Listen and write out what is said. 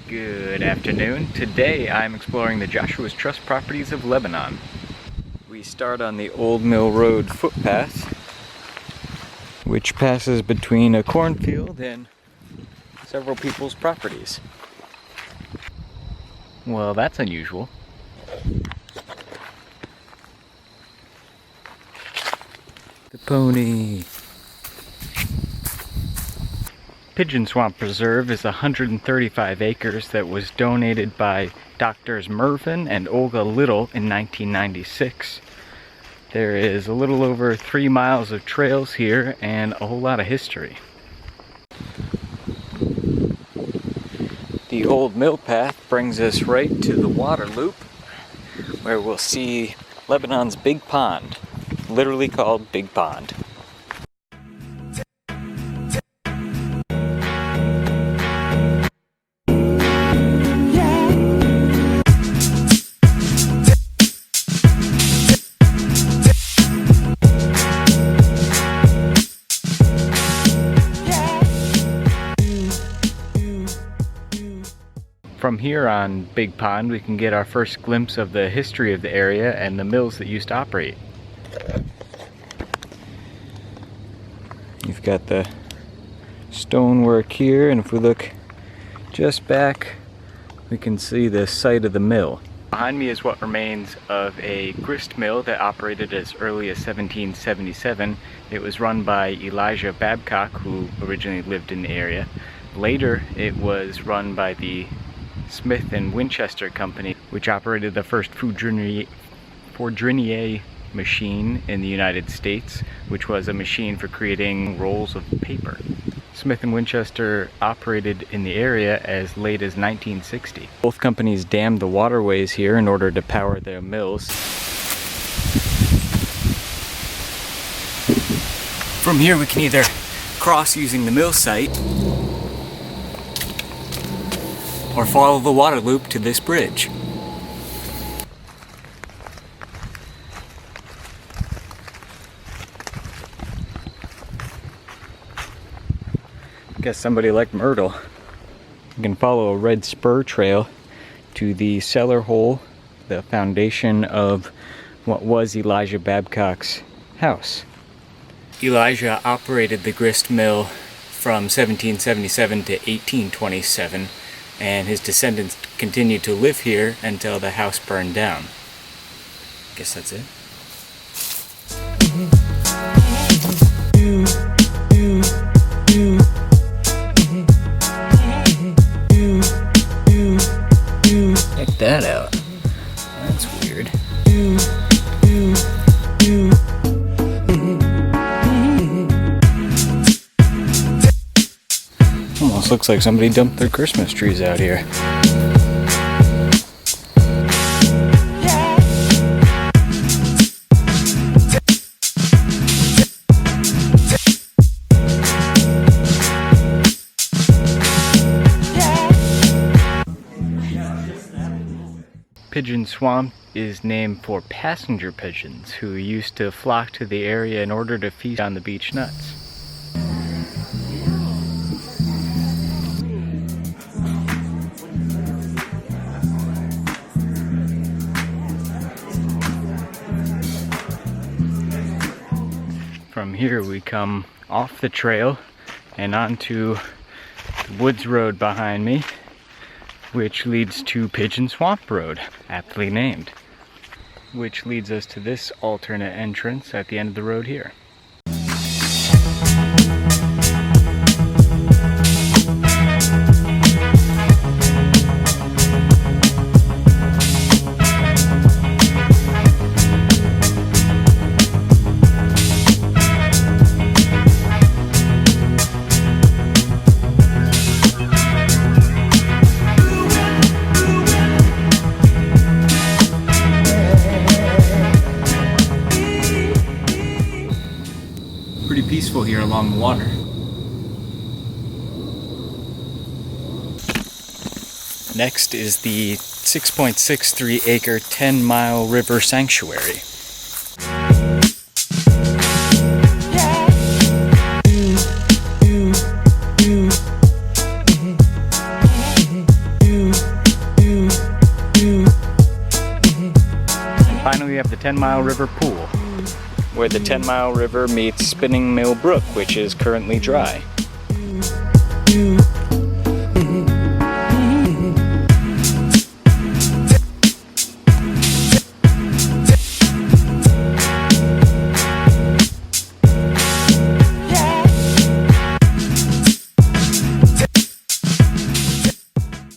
Good afternoon. Today I'm exploring the Joshua's Trust properties of Lebanon. We start on the Old Mill Road footpath, which passes between a cornfield and several people's properties. Well, that's unusual. The pony. Pigeon Swamp Preserve is 135 acres that was donated by Doctors Mervyn and Olga Little in 1996. There is a little over 3 miles of trails here and a whole lot of history. The old mill path brings us right to the water loop, where we'll see Lebanon's Big Pond, literally called Big Pond. From here on Big Pond, we can get our first glimpse of the history of the area and the mills that used to operate. You've got the stonework here, and if we look just back, we can see the site of the mill. Behind me is what remains of a grist mill that operated as early as 1777. It was run by Elijah Babcock, who originally lived in the area. Later, it was run by the Smith and Winchester Company, which operated the first foudrinier machine in the United States, which was a machine for creating rolls of paper. Smith and Winchester operated in the area as late as 1960. Both companies dammed the waterways here in order to power their mills. From here we can either cross using the mill site or follow the water loop to this bridge. Guess somebody liked myrtle. You can follow a red spur trail to the cellar hole, the foundation of what was Elijah Babcock's house. Elijah operated the grist mill from 1777 to 1827. And his descendants continued to live here until the house burned down. Guess that's it. Check that out. That's weird. Almost looks like somebody dumped their Christmas trees out here. Pigeon Swamp is named for passenger pigeons who used to flock to the area in order to feast on the beech nuts. From here we come off the trail and onto the woods road behind me, which leads to Pigeon Swamp Road, aptly named, which leads us to this alternate entrance at the end of the road here. Peaceful here along the water. Next is the 6.63 acre 10-mile river sanctuary. finally we have the 10 Mile River Pool, where the 10 Mile River meets Spinning Mill Brook, which is currently dry.